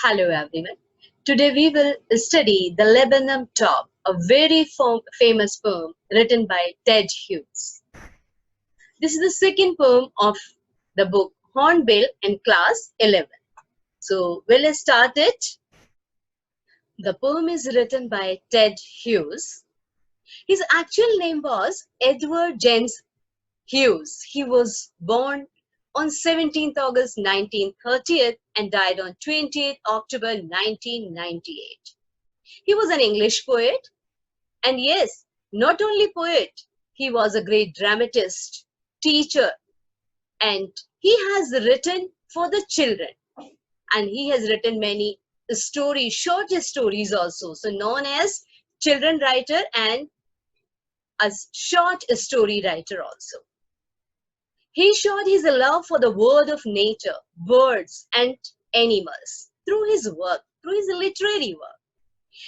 Hello everyone. Today we will study the Laburnum Top, a very famous poem written by Ted Hughes. This is the second poem of the book Hornbill in Class 11. So we'll start it. The poem is written by Ted Hughes. His actual name was Edward James Hughes. He was born on 17th August 1930 and died on 20th October 1998. He was an English poet, and yes, not only poet, he was a great dramatist, teacher, and he has written for the children. And he has written many stories, short stories also, so known as children writer and a short story writer also. He showed his love for the world of nature, birds, and animals through his work, through his literary work.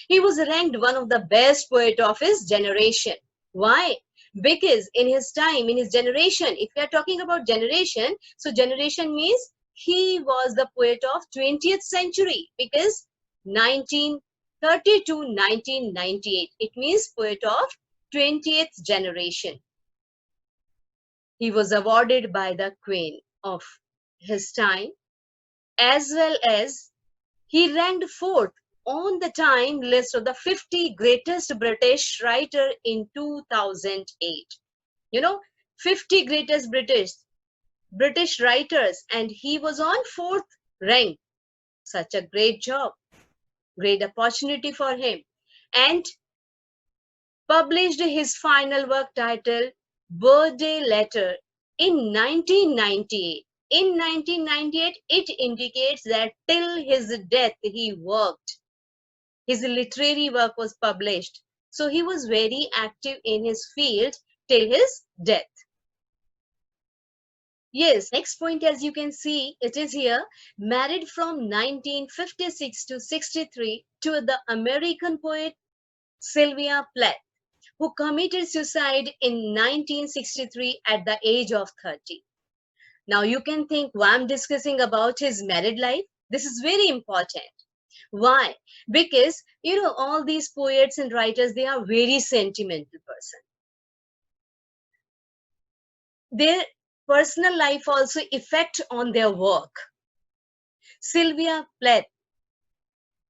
He was ranked one of the best poets of his generation. Why? Because in his time, in his generation, if we are talking about generation, so generation means he was the poet of 20th century because 1930 to 1998. It means poet of 20th generation. He was awarded by the Queen of his time, as well as he ranked fourth on the time list of the 50 greatest British writer in 2008. 50 greatest British writers, and he was on fourth rank. Such a great job, great opportunity for him, and published his final work titled Birthday Letter in 1998. In 1998, it indicates that till his death he worked. His literary work was published. So he was very active in his field till his death. Yes, next point, as you can see, it is here, married from 1956 to 63 to the American poet Sylvia Plath, who committed suicide in 1963 at the age of 30. Now you can think why I'm discussing about his married life. This is very important. Why? Because, all these poets and writers, they are very sentimental person. Their personal life also affect on their work. Sylvia Plath,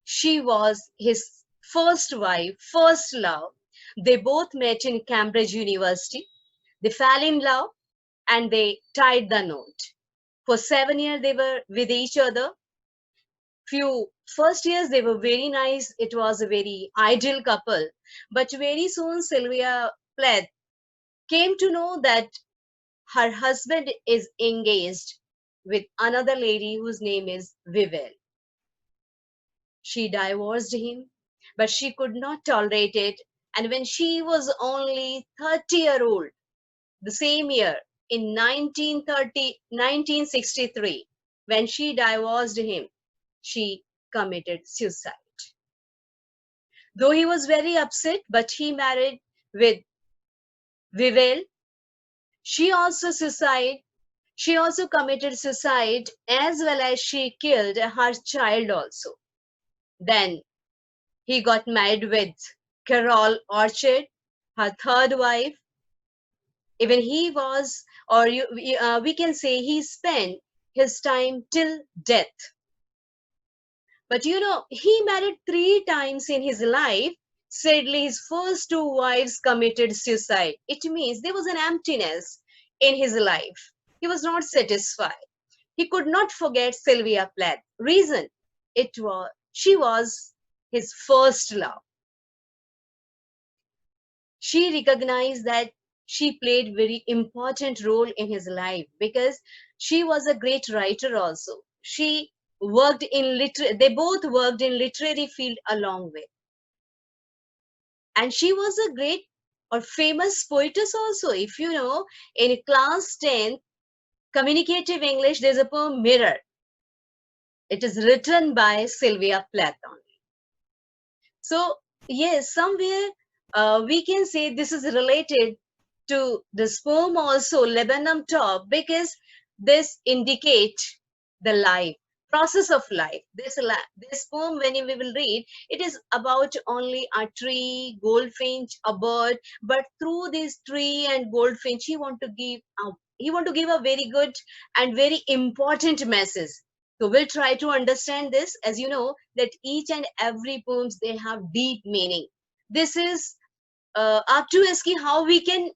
she was his first wife, first love. They both met in Cambridge University. They fell in love and they tied the knot. For 7 years, they were with each other. Few first years, they were very nice. It was a very ideal couple. But very soon, Sylvia Plath came to know that her husband is engaged with another lady whose name is Vivel. She divorced him, but she could not tolerate it. And when she was only 30-year-old, the same year, in 1963, when she divorced him, she committed suicide. Though he was very upset, but he married with Vivel. She also committed suicide, as well as she killed her child also. Then he got married with Carol Orchard, her third wife. Even he was, or we can say he spent his time till death. But he married 3 times in his life. Sadly, his first 2 wives committed suicide. It means there was an emptiness in his life. He was not satisfied. He could not forget Sylvia Plath. Reason, she was his first love. She recognized that she played very important role in his life because she was a great writer also. She worked in they both worked in literary field along with. And she was a great or famous poetess also. If you know, in class 10, communicative English, there's a poem Mirror. It is written by Sylvia Plath only. So, yes, somewhere we can say this is related to this poem also, Laburnum Top, because this indicates the life, process of life. This poem, when we will read, it is about only a tree, goldfinch, a bird. But through this tree and goldfinch, he want to give a very good and very important message. So we'll try to understand this. As you know, that each and every poems, they have deep meaning. This is up to us how we can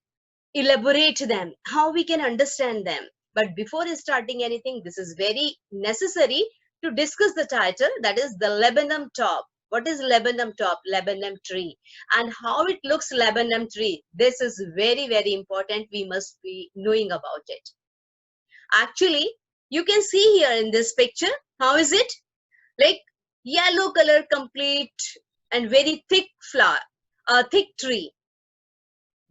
elaborate them, how we can understand them. But before starting anything, this is very necessary to discuss the title, that is the Laburnum top. What is Laburnum top? Laburnum tree. And how it looks, Laburnum tree. This is very, very important. We must be knowing about it. Actually, you can see here in this picture, how is it? Like yellow color, complete and very thick flower, a thick tree.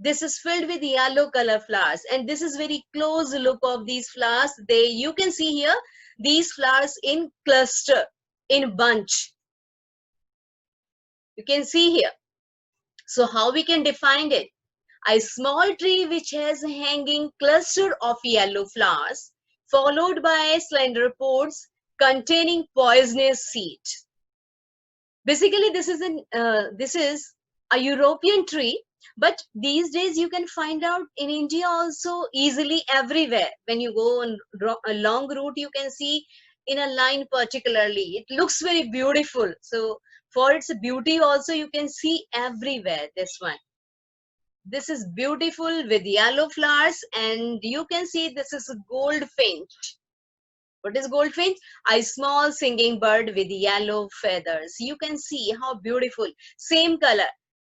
This is filled with yellow color flowers, and this is very close look of these flowers. You can see here these flowers in cluster, in bunch. You can see here. So how we can define it? A small tree which has hanging cluster of yellow flowers, followed by slender pods containing poisonous seed. Basically, this is a European tree, but these days you can find out in India also easily everywhere. When you go on a long route, you can see in a line particularly. It looks very beautiful. So for its beauty also, you can see everywhere this one. This is beautiful with yellow flowers, and you can see this is a goldfinch. What is goldfinch? A small singing bird with yellow feathers. You can see how beautiful. Same color.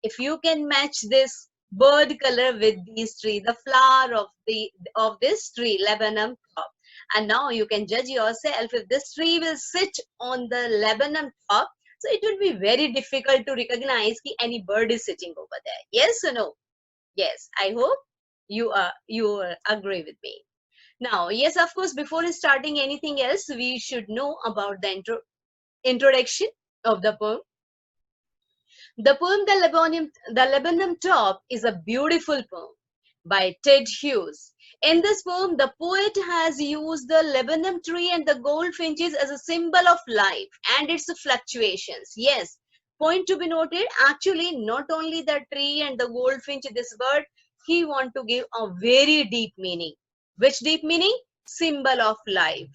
If you can match this bird color with these tree, the flower of this tree, laburnum top. And now you can judge yourself if this tree will sit on the laburnum top. So it will be very difficult to recognize that any bird is sitting over there. Yes or no? Yes. I hope you agree with me. Now, yes, of course, before starting anything else, we should know about the introduction of the poem. The poem, the Laburnum Top, is a beautiful poem by Ted Hughes. In this poem, the poet has used the laburnum tree and the goldfinches as a symbol of life and its fluctuations. Yes, point to be noted, actually, not only the tree and the goldfinch, this bird, he want to give a very deep meaning. Which deep meaning? Symbol of life.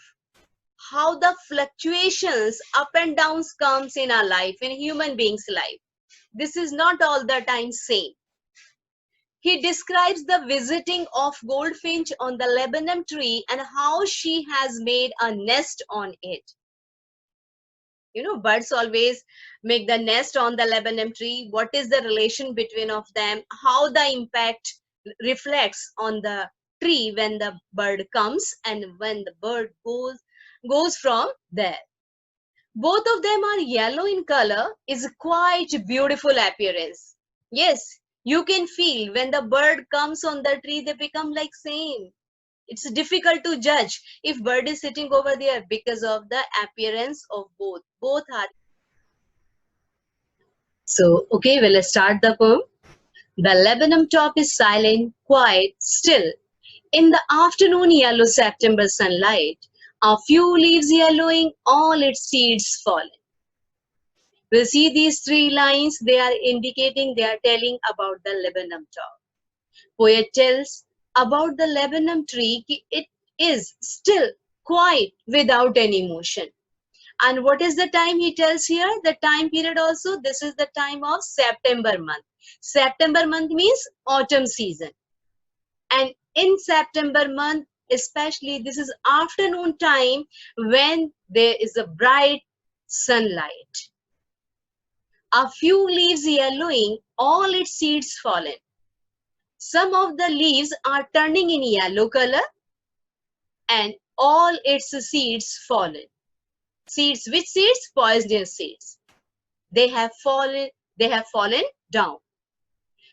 How the fluctuations, up and downs comes in our life, in human beings' life. This is not all the time same. He describes the visiting of goldfinch on the laburnum tree and how she has made a nest on it. You know, birds always make the nest on the laburnum tree. What is the relation between of them? How the impact reflects on the tree when the bird comes and when the bird goes from there. Both of them are yellow in color, is quite beautiful appearance. Yes, you can feel when the bird comes on the tree, they become like same. It's difficult to judge if bird is sitting over there because of the appearance of both. Both are. So, okay, let's start the poem. The laburnum top is silent, quiet, still. In the afternoon yellow September sunlight, a few leaves yellowing, all its seeds fallen. We'll see these three lines, they are indicating, they are telling about the laburnum top. Poet tells about the laburnum tree, it is still quiet without any motion. And what is the time he tells here? The time period also, this is the time of September month. September month means autumn season. And in September month, especially this is afternoon time when there is a bright sunlight. A few leaves yellowing, all its seeds fallen. Some of the leaves are turning in yellow color and all its seeds fallen. Seeds, which seeds? Poisonous seeds. They have fallen down.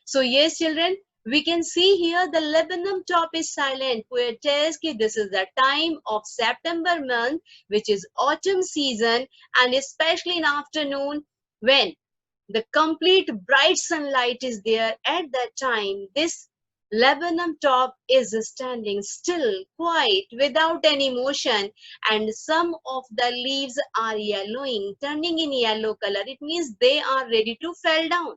So yes, children, we can see here the laburnum top is silent. Poet tells that this is the time of September month, which is autumn season, and especially in afternoon when the complete bright sunlight is there at that time, this Laburnum top is standing still, quiet, without any motion, and some of the leaves are yellowing, turning in yellow color. It means they are ready to fall down.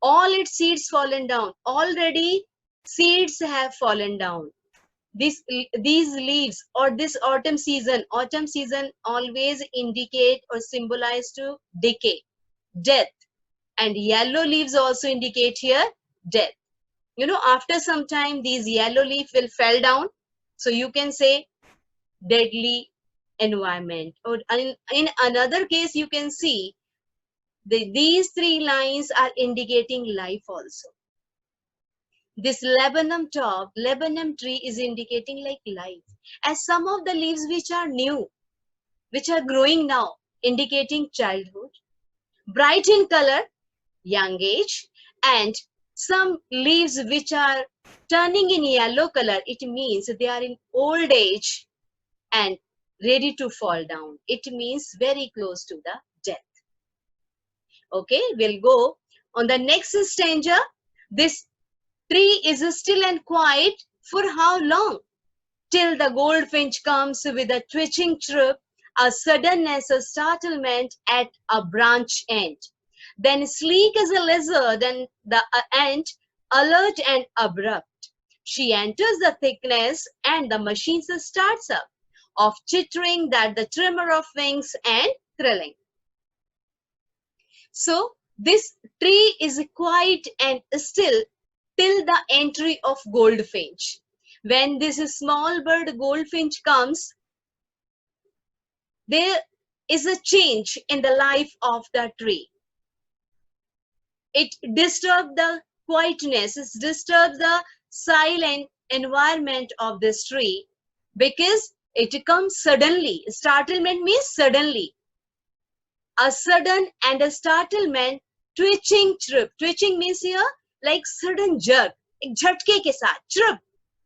All its seeds fallen down. Already seeds have fallen down. These leaves or this autumn season always indicate or symbolize to decay, death, and yellow leaves also indicate here death. You know, after some time these yellow leaf will fall down, so you can say deadly environment. Or in another case you can see these three lines are indicating life also. This laburnum tree is indicating like life, as some of the leaves which are new, which are growing now, indicating childhood, bright in color, young age, and some leaves which are turning in yellow color, it means they are in old age and ready to fall down. It means very close to the death. Okay, we'll go on the next stanza. This tree is still and quiet for how long? Till the goldfinch comes with a twitching chirp, a suddenness, a startlement at a branch end. Then sleek as a lizard and the ant, alert and abrupt. She enters the thickness and the machine starts up, of chittering that the tremor of wings and thrilling. So this tree is quiet and still till the entry of goldfinch. When this small bird goldfinch comes, there is a change in the life of the tree. It disturbs the quietness, it disturbs the silent environment of this tree because it comes suddenly. Startlement means suddenly. A sudden and a startlement, twitching chirp. Twitching means here like sudden jerk. एक झटके के साथ chirp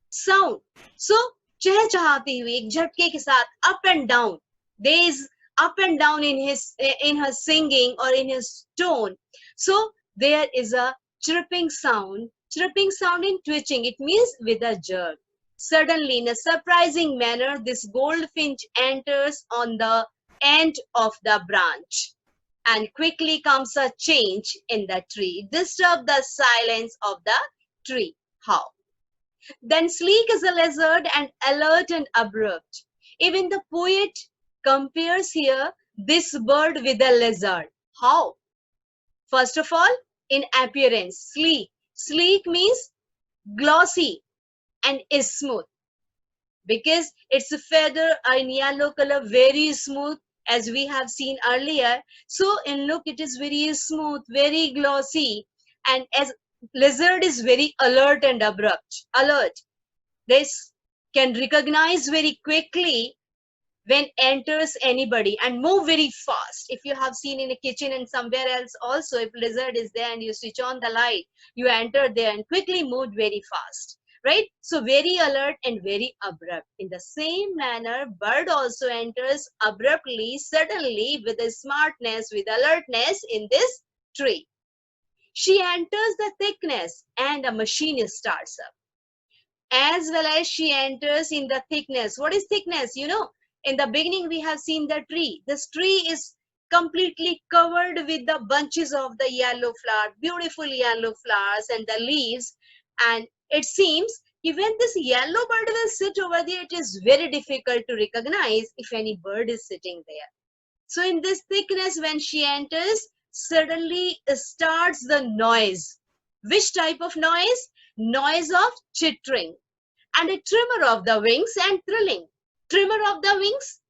sound. So चहचहाती हुई एक झटके के साथ up and down. There is up and down in her singing or in his tone. So there is a chirping sound in twitching. It means with a jerk. Suddenly, in a surprising manner, this goldfinch enters on the end of the branch, and quickly comes a change in the tree. Disturb the silence of the tree. How? Then sleek as a lizard and alert and abrupt. Even the poet compares here this bird with a lizard. How? First of all, in appearance, sleek. Sleek means glossy and is smooth, because its feather are in yellow color, very smooth, as we have seen earlier. So in look it is very smooth, very glossy, and as lizard is very alert and abrupt. Alert, this can recognize very quickly when enters anybody and move very fast. If you have seen in a kitchen and somewhere else also, if lizard is there and you switch on the light, you enter there and quickly move very fast, right? So very alert and very abrupt. In the same manner, bird also enters abruptly, suddenly, with a smartness, with alertness in this tree. She enters the thickness and a machine starts up. As well as she enters in the thickness. What is thickness? You know, in the beginning we have seen the tree. This tree is completely covered with the bunches of the yellow flower, beautiful yellow flowers and the leaves. And it seems even this yellow bird will sit over there, it is very difficult to recognize if any bird is sitting there. So in this thickness, when she enters, suddenly starts the noise. Which type of noise? Noise of chittering and a tremor of the wings and thrilling. Tremor of the wings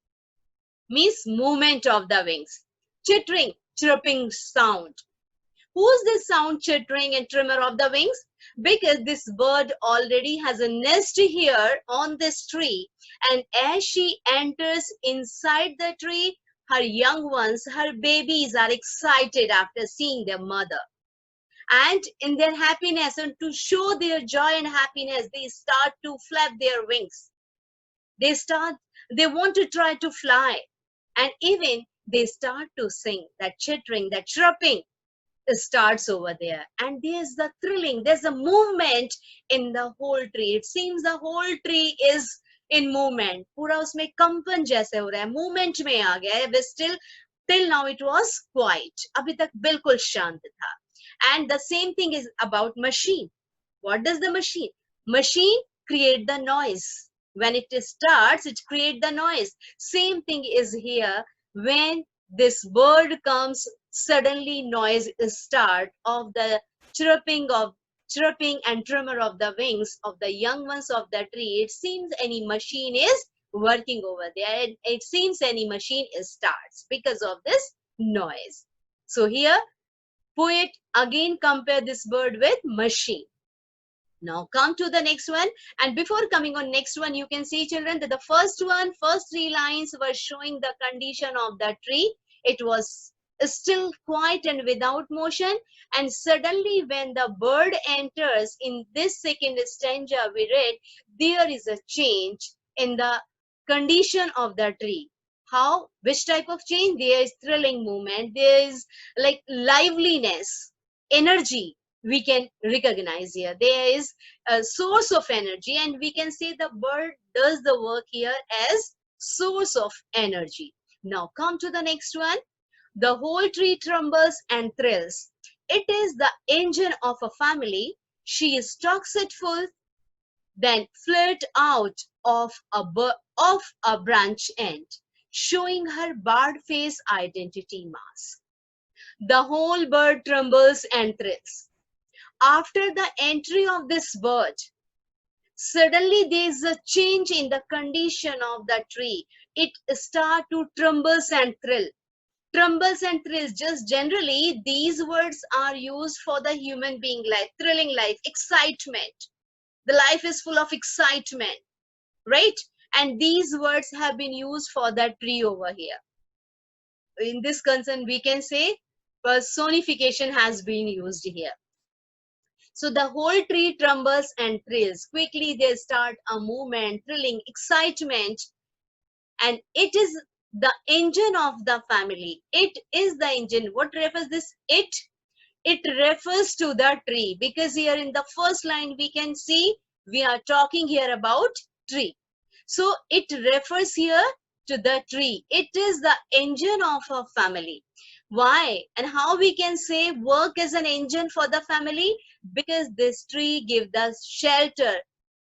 means movement of the wings. Chittering, chirping sound. Who's this sound, chittering and tremor of the wings? Because this bird already has a nest here on this tree, and as she enters inside the tree, her young ones, her babies are excited after seeing their mother. And in their happiness and to show their joy and happiness, they start to flap their wings. They want to try to fly, and even they start to sing, that chittering, that chirping. starts over there, and there's the thrilling, there's a movement in the whole tree. It seems the whole tree is in movement, पूरा उसमें कंपन जैसे हो रहा है, movement में आ गया है. But still till now it was quiet, अभी तक बिल्कुल शांत था. And the same thing is about machine. What does the machine create the noise? When it starts, it create the noise. Same thing is here. When this bird comes, suddenly noise start of the chirping and tremor of the wings of the young ones of the tree. It seems any machine is working over there. It seems any machine starts because of this noise. So here poet again compare this bird with machine. Now come to the next one, and before coming on next one, you can see children that the first three lines were showing the condition of the tree. It was still quiet and without motion, and suddenly when the bird enters in this second stanza we read, there is a change in the condition of the tree. How? Which type of change? There is thrilling movement, there is like liveliness, energy we can recognize here. There is a source of energy, and we can say the bird does the work here as source of energy. Now come to the next one. The whole tree trembles and thrills. It is the engine of a family. She stocks it full, then flit out of a branch end, showing her barred face identity mask. The whole bird trembles and thrills. After the entry of this bird, suddenly there is a change in the condition of the tree. It starts to trembles and thrill. Trembles and thrills, just generally these words are used for the human being life, thrilling life, excitement. The life is full of excitement, right? And these words have been used for that tree over here. In this concern, we can say personification has been used here. So the whole tree trembles and thrills. Quickly they start a movement, thrilling, excitement, and it is the engine of the family. It is the engine. What refers this? It refers to the tree, because here in the first line we can see we are talking here about tree. So it refers here to the tree. It is the engine of a family. Why and how we can say work as an engine for the family? Because this tree gives the shelter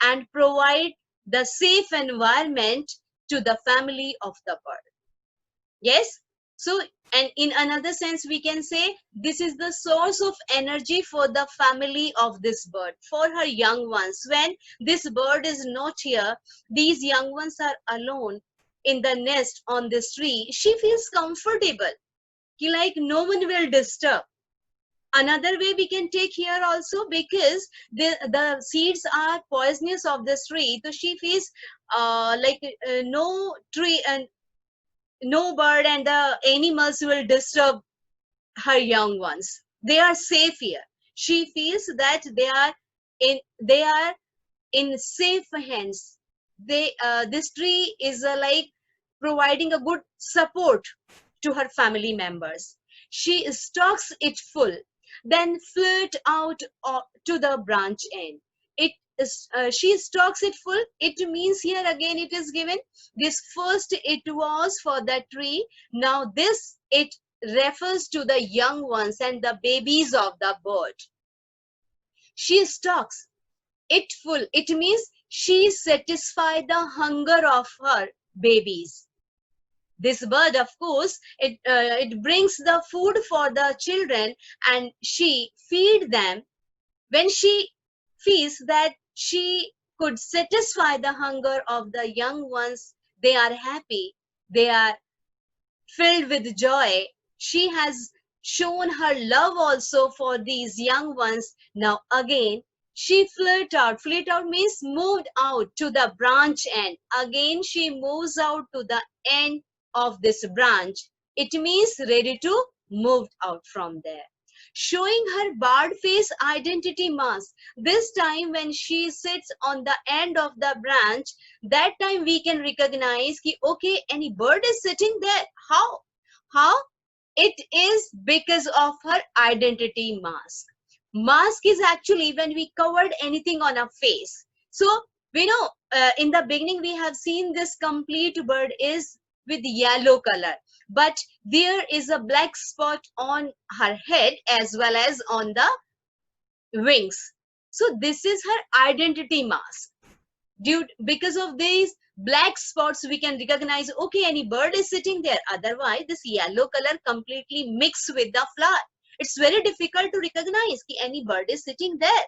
and provide the safe environment to the family of the bird. Yes. So, and in another sense, we can say this is the source of energy for the family of this bird, for her young ones. When this bird is not here, these young ones are alone in the nest on this tree. She feels comfortable, like no one will disturb. Another way we can take here also, because the seeds are poisonous of this tree, so she feels no tree and no bird and the animals will disturb her young ones. They are safe here. She feels that they are in safe hands. This tree is like providing a good support to her family members. She stocks it full, then flit out to the branch end. It is, she stocks it full. It means here again it is given. This first it was for the tree. Now this it refers to the young ones and the babies of the bird. She stocks it full. It means she satisfies the hunger of her babies. This bird, of course, it brings the food for the children and she feed them. When she feels that she could satisfy the hunger of the young ones, they are happy, they are filled with joy. She has shown her love also for these young ones. Now again, she flit out. Flit out means moved out to the branch end. Again, she moves out to the end of this branch. It means ready to move out from there. Showing her barred face identity mask. This time when she sits on the end of the branch, that time we can recognize ki, okay, any bird is sitting there. How? It is because of her identity mask. Mask is actually when we covered anything on our face. So we know in the beginning we have seen this complete bird is with yellow color, but there is a black spot on her head as well as on the wings. So this is her identity mask. Because of these black spots we can recognize, okay, any bird is sitting there. Otherwise this yellow color completely mixed with the flower, it's very difficult to recognize that any bird is sitting there.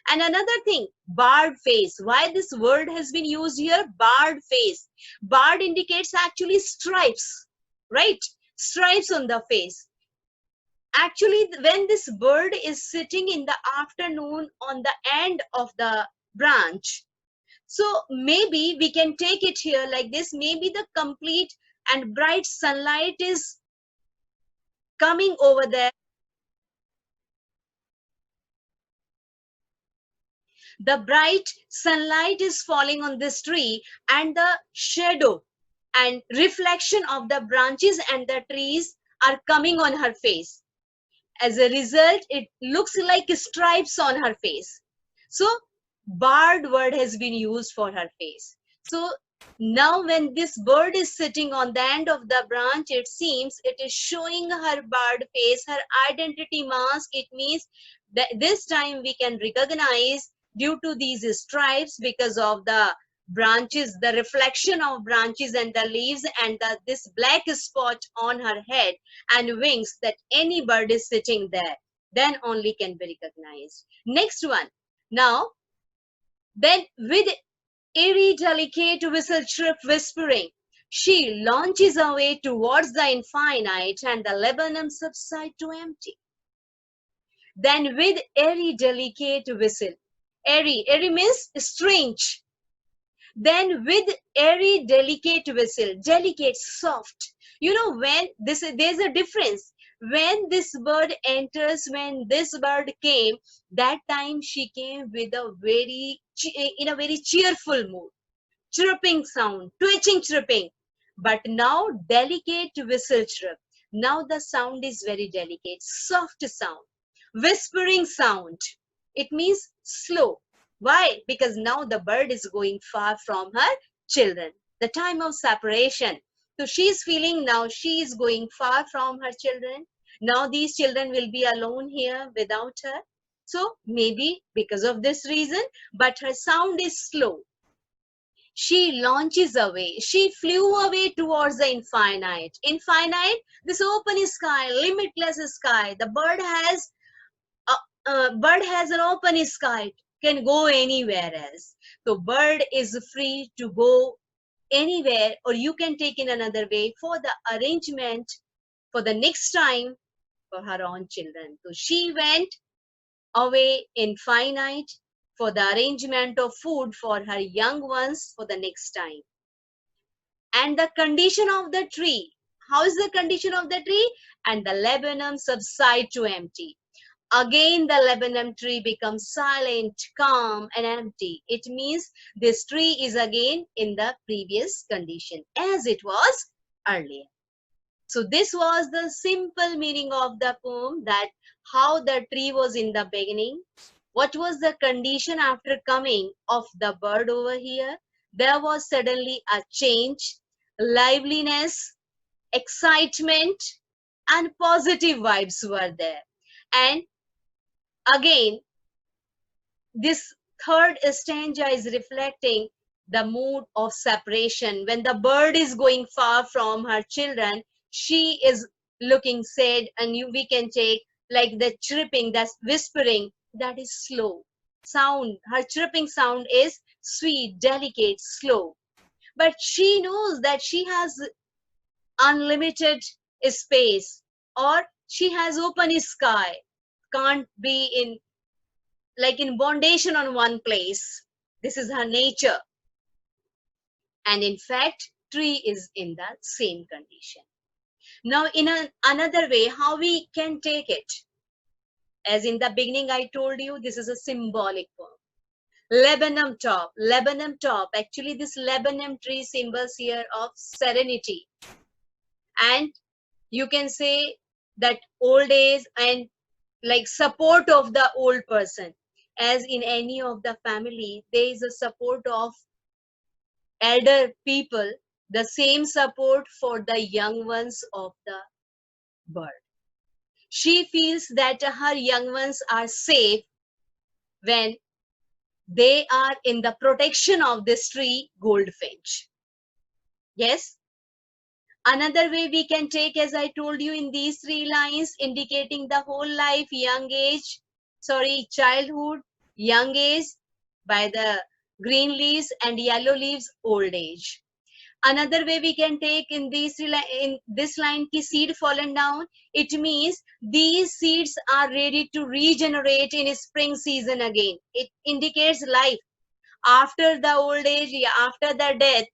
And another thing, barred face. Why this word has been used here? Barred face. Barred indicates actually stripes, right? Stripes on the face. Actually, when this bird is sitting in the afternoon on the end of the branch, so maybe we can take it here like this. Maybe the complete and bright sunlight is coming over there. The bright sunlight is falling on this tree, and the shadow and reflection of the branches and the trees are coming on her face. As a result, it looks like stripes on her face. So barred word has been used for her face. So now when this bird is sitting on the end of the branch, it seems it is showing her barred face, her identity mask. It means that this time we can recognize due to these stripes because of the branches, the reflection of branches and the leaves, and this black spot on her head and wings, that any bird is sitting there, then only can be recognized. Next one. Now, then with airy, delicate whistle chirp whispering, she launches away towards the infinite, and the laburnum subside to empty. Then with airy, delicate whistle. Airy means strange. Then with airy, delicate whistle, delicate, soft. You know, when there's a difference. When this bird enters, when this bird came, that time she came with a in a very cheerful mood, chirping sound, twitching chirping. But now delicate whistle chirp. Now the sound is very delicate, soft sound, whispering sound. It means slow. Why? Because now the bird is going far from her children. The time of separation. So she is feeling now she is going far from her children. Now these children will be alone here without her. So maybe because of this reason, but her sound is slow. She launches away. She flew away towards the infinite. Infinite, this open sky, limitless sky. The bird has an open sky, can go anywhere else. So bird is free to go anywhere, or you can take in another way for the arrangement for the next time for her own children. So she went away infinite for the arrangement of food for her young ones for the next time. And the condition of the tree. How is the condition of the tree? And the laburnum subside to empty. Again, the laburnum tree becomes silent, calm, and empty. It means this tree is again in the previous condition as it was earlier. So this was the simple meaning of the poem, that how the tree was in the beginning. What was the condition after coming of the bird over here? There was suddenly a change, liveliness, excitement, and positive vibes were there. And again, this third stanza is reflecting the mood of separation. When the bird is going far from her children, she is looking sad, and we can take like the chirping, that's whispering, that is slow. Sound, her chirping sound is sweet, delicate, slow. But she knows that she has unlimited space, or she has open sky, can't be in like in bondage on one place. This is her nature. And in fact, tree is in the same condition. Now, in another way, how we can take it? As in the beginning, I told you, this is a symbolic form. Laburnum top. Laburnum top. Actually, this laburnum tree symbols here of serenity. And You can say that old age and like support of the old person. As in any of the family, there is a support of elder people, the same support for the young ones of the bird. She feels that her young ones are safe when they are in the protection of this tree, goldfinch. Yes. Another way we can take, as I told you, in these three lines, indicating the whole life, young age, sorry, childhood, young age by the green leaves and yellow leaves, old age. Another way we can take in in this line, ki seed fallen down, it means these seeds are ready to regenerate in spring season again. It indicates life after the old age, after the death,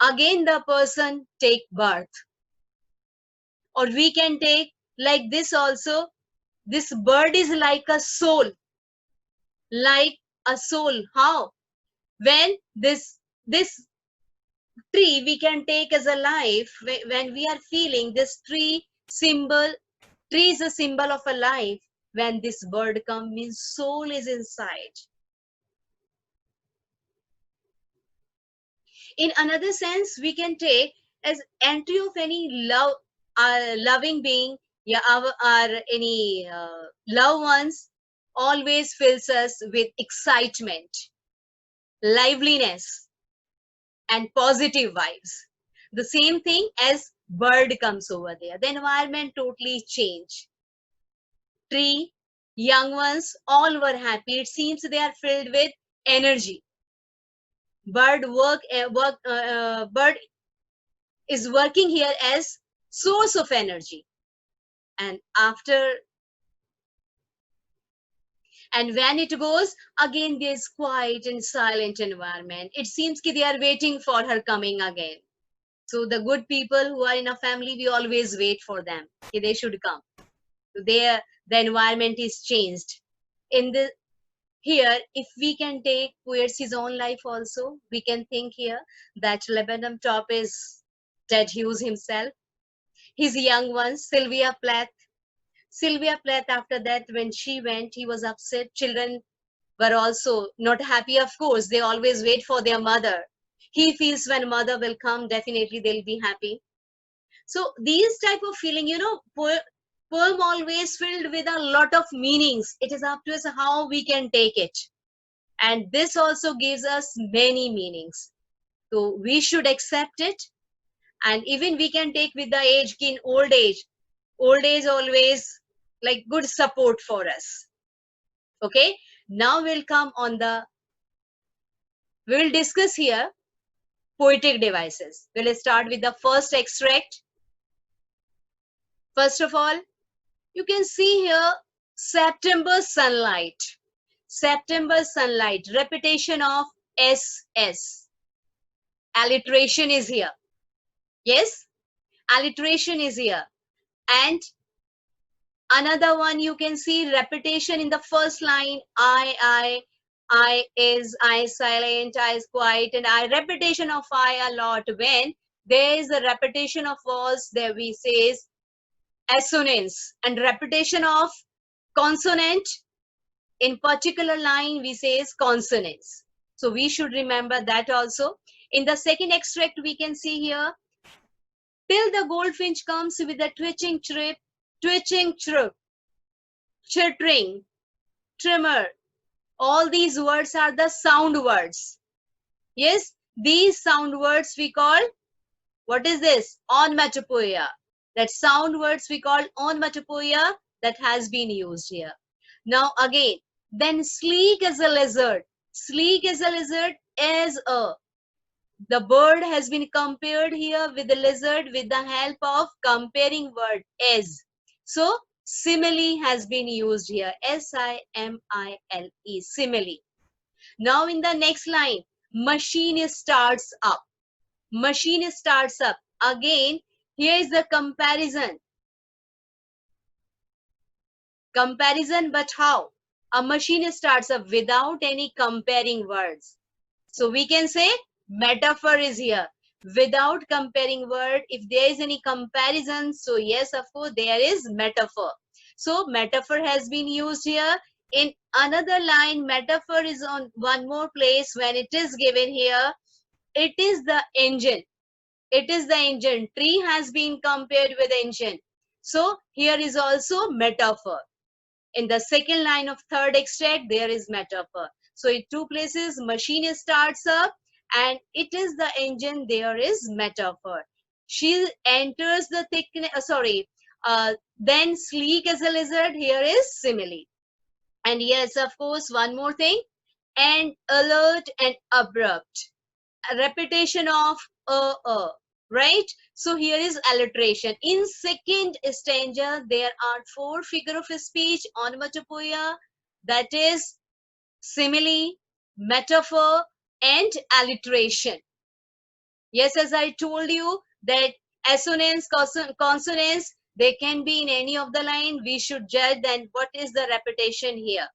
again the person take birth. Or we can take like this also, this bird is like a soul, like a soul. How? When this tree we can take as a life, when we are feeling this tree symbol, tree is a symbol of a life. When this bird comes, means soul is inside. In another sense, we can take as entry of any loving being, yeah, our any loved ones, always fills us with excitement, liveliness, and positive vibes. The same thing as bird comes over there. The environment totally changed. Tree, young ones, all were happy. It seems they are filled with energy. Bird is working here as source of energy. And after, and when it goes, again there's quiet and silent environment. It seems that they are waiting for her coming again. So the good people who are in a family, we always wait for them. They should come. So the environment is changed. In the here, if we can take poet's his own life also, we can think here that Laburnum top is Ted Hughes himself. His young ones, Sylvia Plath. Sylvia Plath, after that, when she went, he was upset. Children were also not happy, of course. They always wait for their mother. He feels when mother will come, definitely they'll be happy. So these type of feeling, poem always filled with a lot of meanings. It is up to us how we can take it. And this also gives us many meanings. So we should accept it. And even we can take with the age, in old age always like good support for us. Okay, now we'll come on we will discuss here poetic devices. We'll start with the first extract. First of all, you can see here September sunlight. September sunlight, repetition of SS. Alliteration is here. Yes, alliteration is here. And another one, you can see repetition in the first line. I is, I silent, I is quiet, and I repetition of I a lot. When there is a repetition of words, there we says assonance, and repetition of consonant in particular line we says consonants. So we should remember that also. In the second extract, we can see here, till the goldfinch comes with a twitching chirp, chittering, tremor. All these words are the sound words. Yes, these sound words we call, what is this? Onomatopoeia. That sound words we call onomatopoeia, that has been used here. Now again, then sleek as a lizard. Sleek as a lizard is the bird has been compared here with the lizard with the help of comparing word as. So simile has been used here. S-I-M-I-L-E, simile. Now in the next line, machine starts up. Machine starts up. Again, here is the comparison. Comparison, but how? A machine starts up without any comparing words. So we can say metaphor is here. without comparing word. If there is any comparison, so yes, of course, there is metaphor. So metaphor has been used here. In another line, metaphor is on one more place when it is given here. It is the engine. It is the engine. Tree has been compared with engine. So here is also metaphor. In the second line of third extract, there is metaphor. So in two places, machine starts up and it is the engine, there is metaphor. She enters the thickness, then sleek as a lizard, here is simile. And yes, of course, one more thing, and alert and abrupt. A repetition of right? So here is alliteration. In second stanza, there are four figure of speech, onomatopoeia, that is simile, metaphor, and alliteration. Yes, as I told you that assonance, consonants, they can be in any of the line. We should judge then what is the repetition here.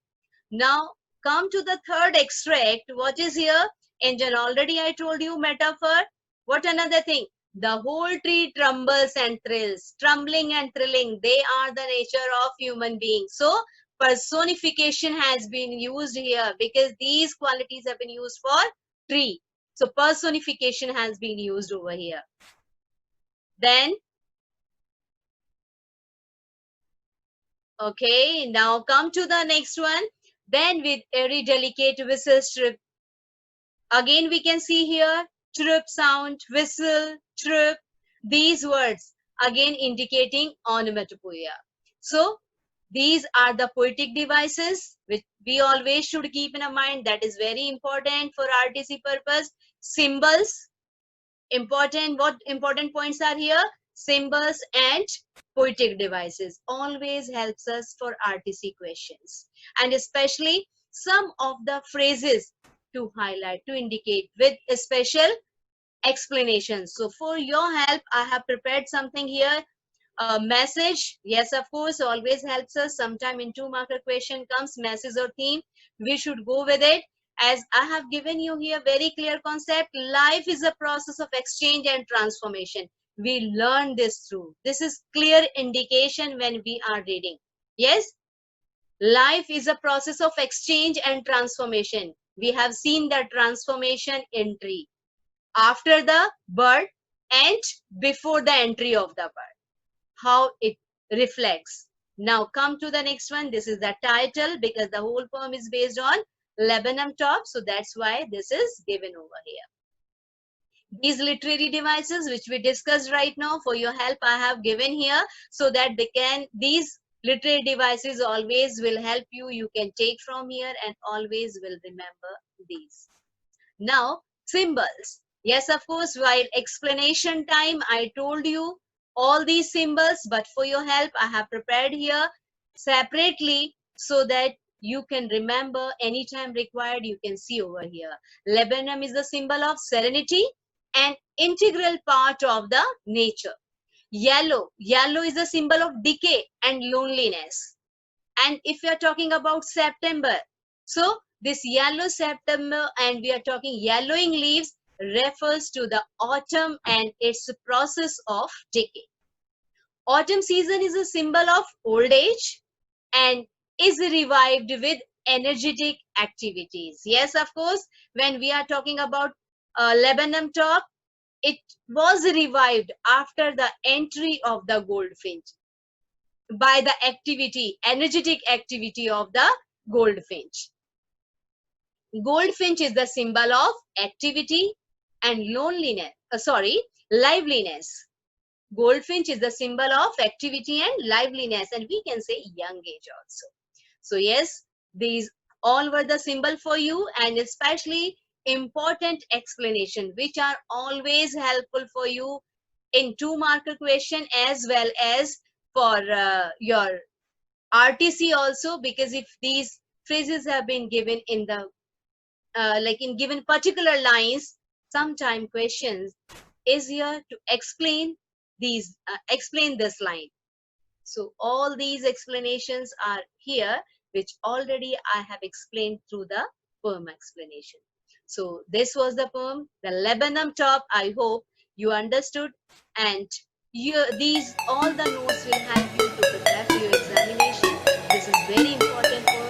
Now come to the third extract. What is here? Engine. Already I told you metaphor. What another thing? The whole tree trembles and thrills. Trembling and thrilling, they are the nature of human beings. So personification has been used here because these qualities have been used for tree. So personification has been used over here. Then, okay, now come to the next one. Then with every delicate whistle strip. Again, we can see here chirp sound, whistle, chirp. These words again indicating onomatopoeia. So these are the poetic devices which we always should keep in mind. That is very important for RTC purpose. Symbols, important. What important points are here? Symbols and poetic devices always helps us for RTC questions, and especially some of the phrases to highlight, to indicate with a special explanations. So for your help, I have prepared something here. A message, yes, of course, always helps us. Sometime in 2 marker question comes message or theme, we should go with it. As I have given you here very clear concept, life is a process of exchange and transformation. We learn this through. This is clear indication when we are reading. Yes, life is a process of exchange and transformation. We have seen the transformation in tree after the birth and before the entry of the birth, how it reflects. Now come to the next one. This is the title because the whole poem is based on Laburnum top. So that's why this is given over here. These literary devices which we discussed right now, for your help I have given here, so that these literary devices always will help you. You can take from here and always will remember these. Now, symbols. Yes, of course, while explanation time, I told you all these symbols, but for your help, I have prepared here separately so that you can remember anytime required. You can see over here. Laburnum is the symbol of serenity and integral part of the nature. Yellow is a symbol of decay and loneliness. And if we are talking about September, so this yellow September, and we are talking yellowing leaves, refers to the autumn and its process of decay. Autumn season is a symbol of old age and is revived with energetic activities. Yes, of course, when we are talking about Laburnum top, it was revived after the entry of the goldfinch by the activity, energetic activity of the goldfinch. Goldfinch is the symbol of activity and liveliness. Goldfinch is the symbol of activity and liveliness, and we can say young age also. So yes, these all were the symbol for you, and especially important explanation which are always helpful for you in 2 marker question as well as for your RTC also, because if these phrases have been given in the like in given particular lines, sometime questions is here to explain this line. So all these explanations are here, which already I have explained through the poem explanation. So this was the poem, the Laburnum top. I hope you understood, and these all the notes will help you to prepare for your examination. This is very important for